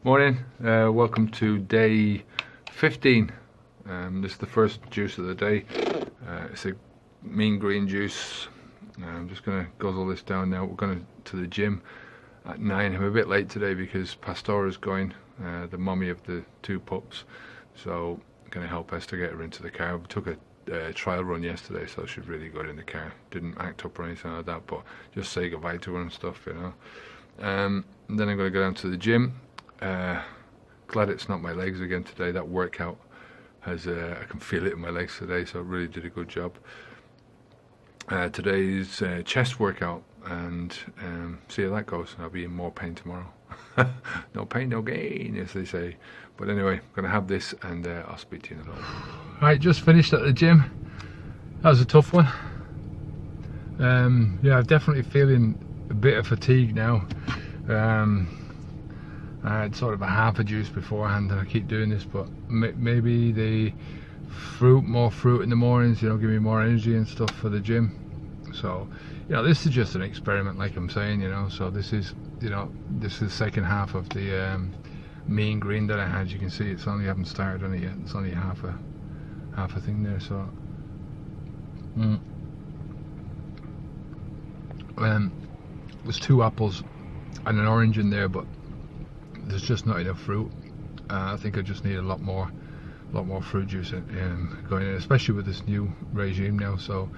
Morning, welcome to day 15. This is the first juice of the day. It's a mean green juice. I'm just going to guzzle this down now. We're going to the gym at 9. I'm a bit late today because Pastora's going, the mummy of the two pups. So I'm going to help Esther get her into the car. We took a trial run yesterday, so she's really good in the car. Didn't act up or anything like that, but just say goodbye to her and stuff, you know. And then I'm going to go down to the gym. Glad it's not my legs again today. That workout has I can feel it in my legs today, so it really did a good job. Today's chest workout, and see how that goes. I'll be in more pain tomorrow. No pain, no gain, as they say. But anyway, I'm gonna have this, and I'll speak to you in a little. Right, just finished at the gym. That was a tough one. Yeah, I'm definitely feeling a bit of fatigue now. I had sort of a half a juice beforehand, and I keep doing this, but maybe the more fruit in the mornings, you know, give me more energy and stuff for the gym. So, you know, this is just an experiment, like I'm saying, you know. So this is, you know, this is the second half of the mean green that I had. You can see it's only, I haven't started on it yet. It's only half a thing there. So, there's 2 apples and an orange in there, but there's just not enough fruit. I think I just need a lot more fruit juice going in, especially with this new regime now. So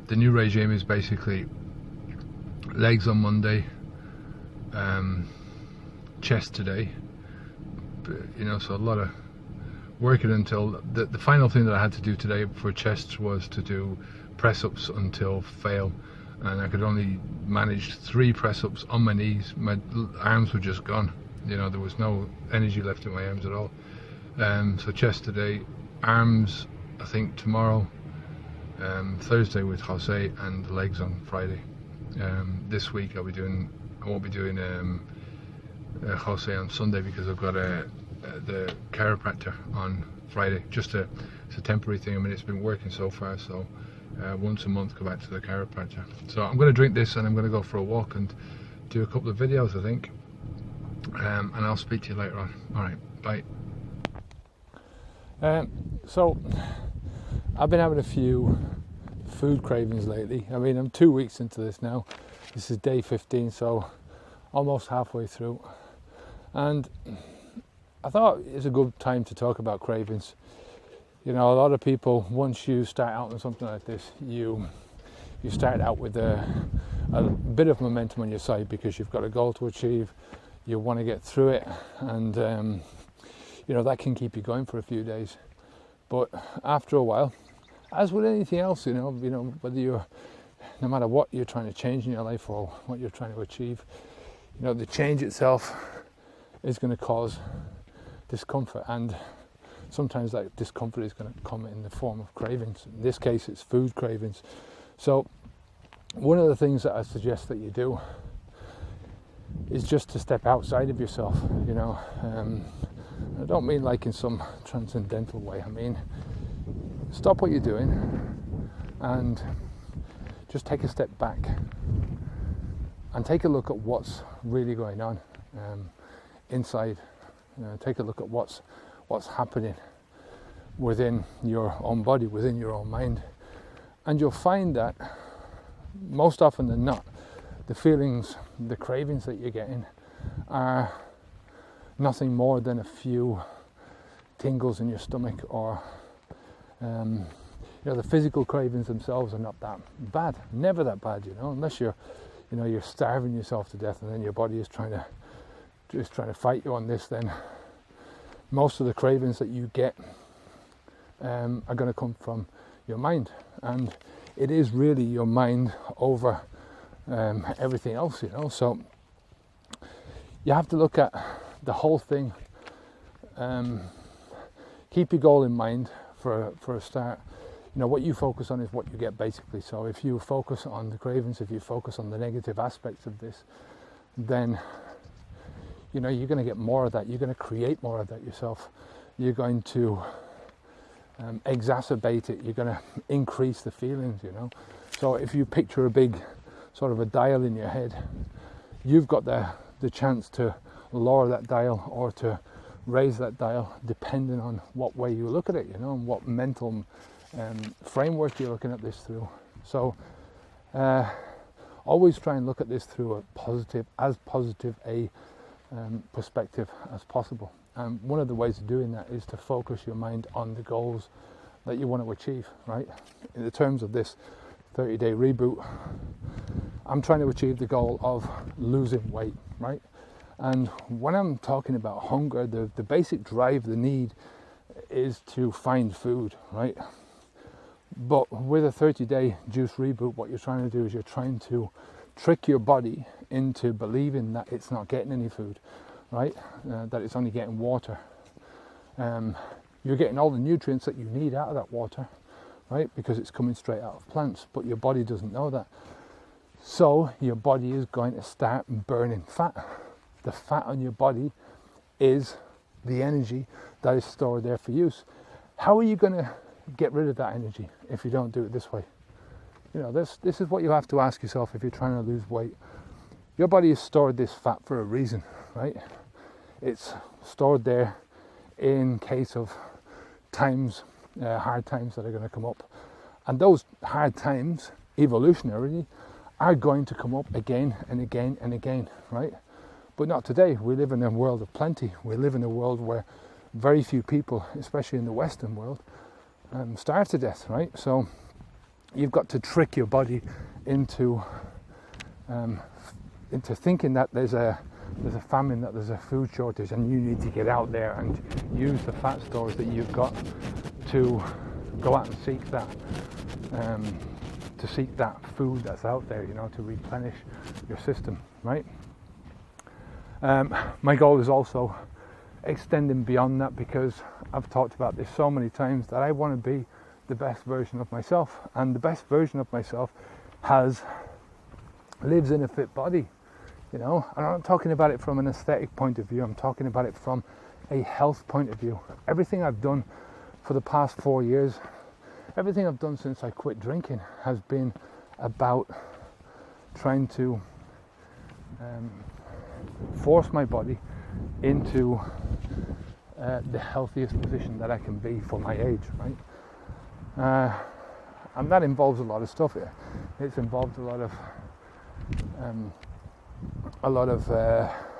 the new regime is basically legs on Monday, chest today, you know, so a lot of working until the final thing that I had to do today for chest was to do press-ups until fail, and I could only manage 3 press-ups on my knees. My arms were just gone. You know, there was no energy left in my arms at all. So chest today, arms I think tomorrow, Thursday with Jose, and legs on Friday. This week I won't be doing Jose on Sunday because I've got the chiropractor on Friday. It's a temporary thing. I mean, it's been working so far, so once a month go back to the chiropractor. So I'm going to drink this, and I'm going to go for a walk and do a couple of videos, I think. And I'll speak to you later on. Alright, bye. So I've been having a few food cravings lately. I mean, I'm 2 weeks into this now. This is day 15, so almost halfway through. And I thought it's a good time to talk about cravings. You know, a lot of people, once you start out on something like this, you start out with a bit of momentum on your side because you've got a goal to achieve. You want to get through it, and you know, that can keep you going for a few days. But after a while, as with anything else, you know, whether no matter what you're trying to change in your life or what you're trying to achieve, you know, the change itself is going to cause discomfort, and sometimes that discomfort is going to come in the form of cravings. In this case, it's food cravings. So one of the things that I suggest that you do is just to step outside of yourself, you know. I don't mean like in some transcendental way. I mean, stop what you're doing and just take a step back and take a look at what's really going on inside. Take a look at what's happening within your own body, within your own mind, and you'll find that most often than not, the feelings, the cravings that you're getting are nothing more than a few tingles in your stomach, or you know, the physical cravings themselves are not that bad, never that bad, you know, unless you're starving yourself to death and then your body is trying to fight you on this. Then most of the cravings that you get are going to come from your mind, and it is really your mind over everything else, you know. So you have to look at the whole thing. Keep your goal in mind for a start. You know, what you focus on is what you get, basically. So if you focus on the cravings, if you focus on the negative aspects of this, then you know, you're going to get more of that. You're going to create more of that yourself. You're going to exacerbate it. You're going to increase the feelings, you know. So if you picture a big sort of a dial in your head, you've got the chance to lower that dial or to raise that dial, depending on what way you look at it, and what mental framework you're looking at this through. So always try and look at this through as positive a perspective as possible. And one of the ways of doing that is to focus your mind on the goals that you want to achieve, right? In the terms of this 30-day reboot, I'm trying to achieve the goal of losing weight, right? And when I'm talking about hunger, the basic drive, the need is to find food, right? But with a 30-day juice reboot, what you're trying to do is you're trying to trick your body into believing that it's not getting any food, right? That it's only getting water. You're getting all the nutrients that you need out of that water, right? Because it's coming straight out of plants, but your body doesn't know that. So your body is going to start burning fat. The fat on your body is the energy that is stored there for use. How are you going to get rid of that energy if you don't do it this way? This is what you have to ask yourself if you're trying to lose weight. Your body has stored this fat for a reason, right? It's stored there in case of times, hard times that are going to come up. And those hard times, evolutionarily, are going to come up again and again and again, right? But not today. We live in a world of plenty. We live in a world where very few people, especially in the Western world, starve to death, right? So you've got to trick your body into thinking that there's a famine, that there's a food shortage, and you need to get out there and use the fat stores that you've got to go out and seek that food that's out there, to replenish your system, right? My goal is also extending beyond that, because I've talked about this so many times that I want to be the best version of myself, and the best version of myself lives in a fit body, and I'm not talking about it from an aesthetic point of view. I'm talking about it from a health point of view. Everything I've done for the past 4 years, everything I've done since I quit drinking, has been about trying to force my body into the healthiest position that I can be for my age, right? And that involves a lot of stuff here. It's involved a lot of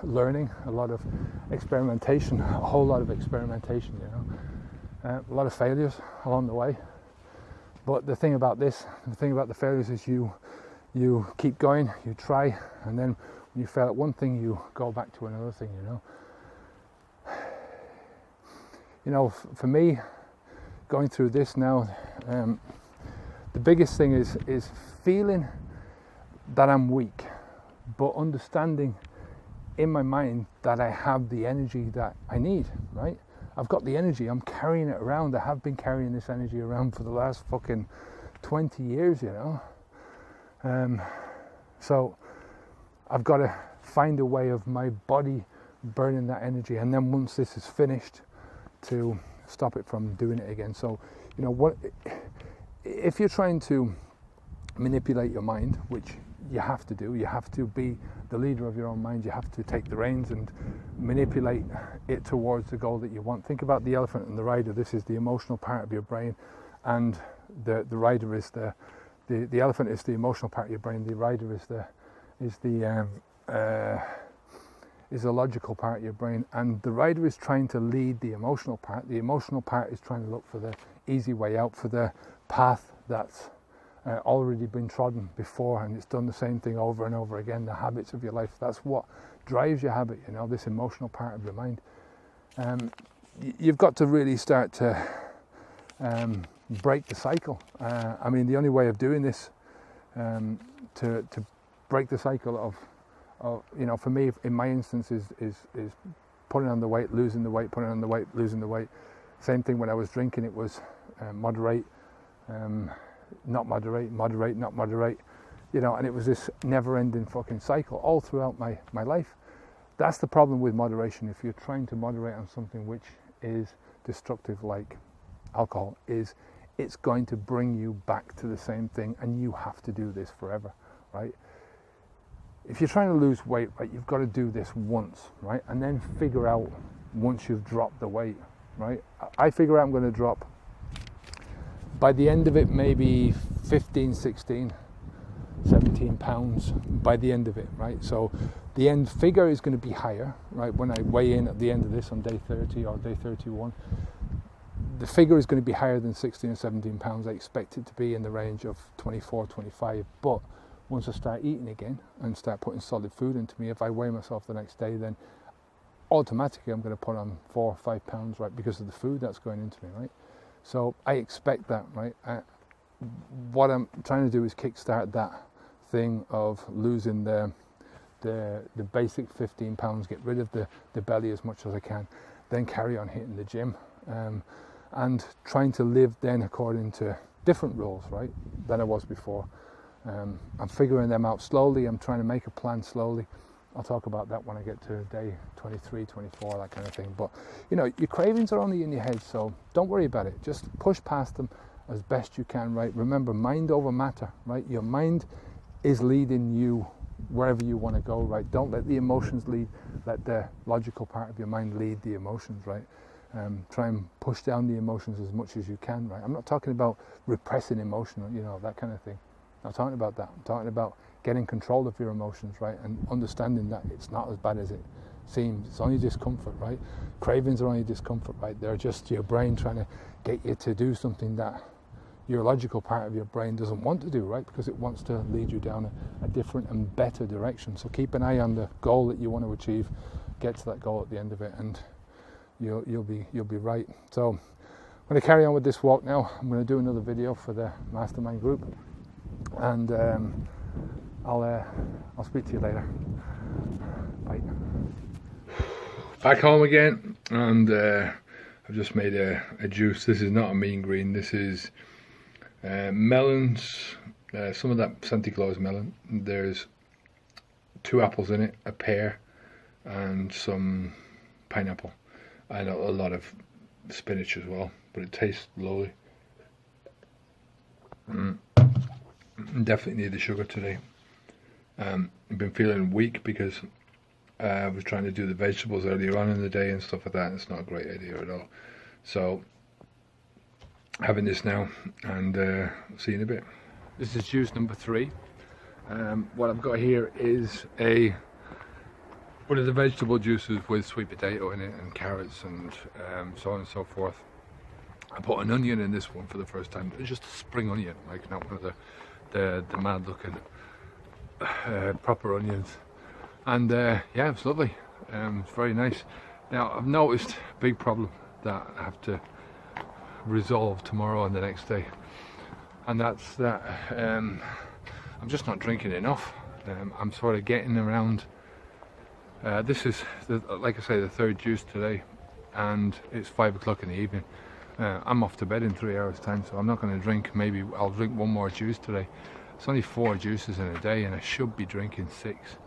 learning, a lot of experimentation, a whole lot of experimentation, a lot of failures along the way. But the thing about the failures is you keep going, you try, and then when you fail at one thing, you go back to another thing, For me, going through this now, the biggest thing is feeling that I'm weak, but understanding in my mind that I have the energy that I need, right? I've got the energy, I'm carrying it around. I have been carrying this energy around for the last fucking 20 years, So I've got to find a way of my body burning that energy, and then once this is finished, to stop it from doing it again. So, if you're trying to manipulate your mind, which you have to do, you have to be the leader of your own mind, you have to take the reins and manipulate it towards the goal that you want. Think about the elephant and the rider. This is the emotional part of your brain, and the rider is the elephant is the emotional part of your brain. The rider is the logical part of your brain, and the rider is trying to lead the emotional part. The emotional part is trying to look for the easy way out, for the path that's already been trodden before, and it's done the same thing over and over again. The habits of your life, that's what drives your habit, this emotional part of your mind. You've got to really start to break the cycle. The only way of doing this, to break the cycle of for me, in my instance, is putting on the weight, losing the weight, putting on the weight, losing the weight. Same thing when I was drinking. It was moderate, not moderate, moderate, not moderate, and it was this never-ending fucking cycle all throughout my life. That's the problem with moderation. If you're trying to moderate on something which is destructive, like alcohol, it's going to bring you back to the same thing, and you have to do this forever, right? if you're trying to lose weight, right, you've got to do this once, right? And then figure out once you've dropped the weight, right? I figure out I'm going to drop, by the end of it, maybe 15, 16, 17 pounds by the end of it, right? So the end figure is going to be higher, right? When I weigh in at the end of this on day 30 or day 31, the figure is going to be higher than 16 or 17 pounds. I expect it to be in the range of 24, 25. But once I start eating again and start putting solid food into me, if I weigh myself the next day, then automatically I'm going to put on 4 or 5 pounds, right? Because of the food that's going into me, right? So I expect that, right? What I'm trying to do is kickstart that thing of losing the basic 15 pounds, get rid of the belly as much as I can, then carry on hitting the gym, and trying to live then according to different rules, right, than I was before. I'm figuring them out slowly. I'm trying to make a plan slowly. I'll talk about that when I get to day 23, 24, that kind of thing. But you know, your cravings are only in your head, so don't worry about it. Just push past them as best you can, right? Remember, mind over matter, right? Your mind is leading you wherever you want to go, right? Don't let the emotions lead. Let the logical part of your mind lead the emotions, right? Try and push down the emotions as much as you can, right? I'm not talking about repressing emotion, you know, that kind of thing. I'm not talking about that. I'm talking about getting control of your emotions, right? And understanding that it's not as bad as it seems. It's only discomfort, right? Cravings are only discomfort, right? They're just your brain trying to get you to do something that your logical part of your brain doesn't want to do, right? Because it wants to lead you down a different and better direction. So keep an eye on the goal that you want to achieve. Get to that goal at the end of it, and you'll be right. So I'm going to carry on with this walk now. I'm going to do another video for the mastermind group, and I'll speak to you later. Bye. Back home again, and I've just made a juice. This is not a mean green. This is melons, some of that Santa Claus melon. There's 2 apples in it, a pear, and some pineapple, and a lot of spinach as well. But it tastes lovely. Definitely need the sugar today. I've been feeling weak because I was trying to do the vegetables earlier on in the day and stuff like that, and it's not a great idea at all. So having this now, and see you in a bit. This is juice number 3. What I've got here is one of the vegetable juices with sweet potato in it and carrots and so on and so forth. I put an onion in this one for the first time. It's just a spring onion, like not one of the mad looking proper onions. And yeah, it's lovely. It's very nice. Now I've noticed a big problem that I have to resolve tomorrow and the next day, and that's that I'm just not drinking enough. I'm sort of getting around. This is, like I say, the 3rd juice today, and it's 5 o'clock in the evening. I'm off to bed in 3 hours time, so I'm not going to drink. Maybe I'll drink 1 more juice today. It's only 4 juices in a day, and I should be drinking 6.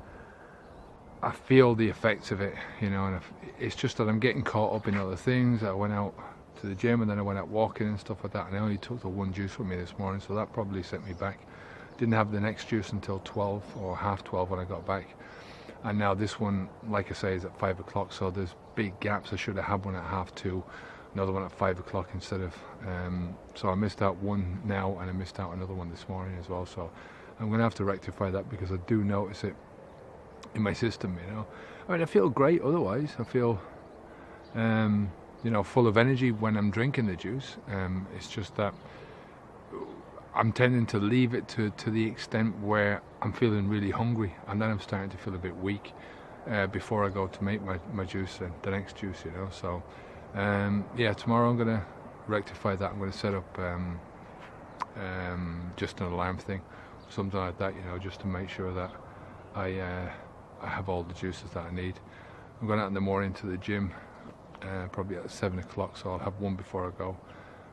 I feel the effects of it, you know, and it's just that I'm getting caught up in other things. I went out to the gym, and then I went out walking and stuff like that, and I only took the 1 juice with me this morning, so that probably set me back. Didn't have the next juice until 12 or half 12 when I got back, and now this one, like I say, is at 5 o'clock, so there's big gaps. I should have had one at half 2, another one at 5 o'clock instead of so I missed out one now, and I missed out another one this morning as well. So I'm going to have to rectify that, because I do notice it in my system, you know. I mean, I feel great otherwise. I feel you know, full of energy when I'm drinking the juice. It's just that I'm tending to leave it to the extent where I'm feeling really hungry, and then I'm starting to feel a bit weak before I go to make my juice, the next juice, you know. So yeah, tomorrow I'm going to rectify that. I'm going to set up just an alarm thing, something like that, you know, just to make sure that I have all the juices that I need. I'm going out in the morning to the gym, probably at 7 o'clock, so I'll have one before I go.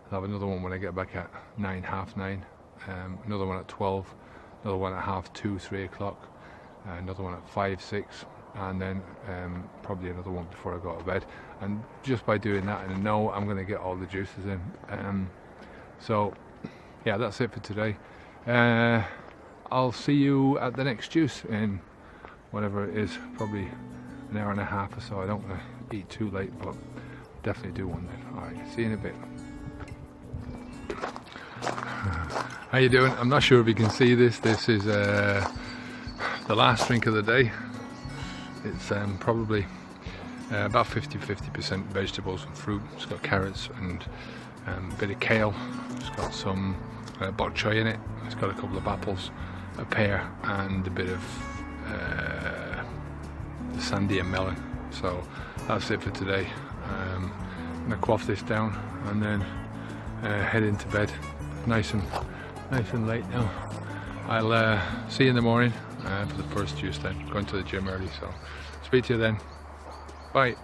I'll have another one when I get back at 9, half 9, another one at 12, another one at half 2, 3 o'clock, another one at 5, 6, and then probably another one before I go to bed. And just by doing that, I know I'm going to get all the juices in. So yeah, that's it for today. I'll see you at the next juice in whatever it is, probably an hour and a half or so. I don't want to eat too late, but definitely do one then. Alright, see you in a bit. How you doing? I'm not sure if you can see this. This is the last drink of the day. It's probably about 50% vegetables and fruit. It's got carrots and a bit of kale. It's got some bok choy in it. It's got a couple of apples, a pear, and a bit of sandia melon. So that's it for today. I'm gonna quaff this down and then head into bed. Nice and late now. I'll see you in the morning for the first juice then. Going to the gym early, so speak to you then. Bye.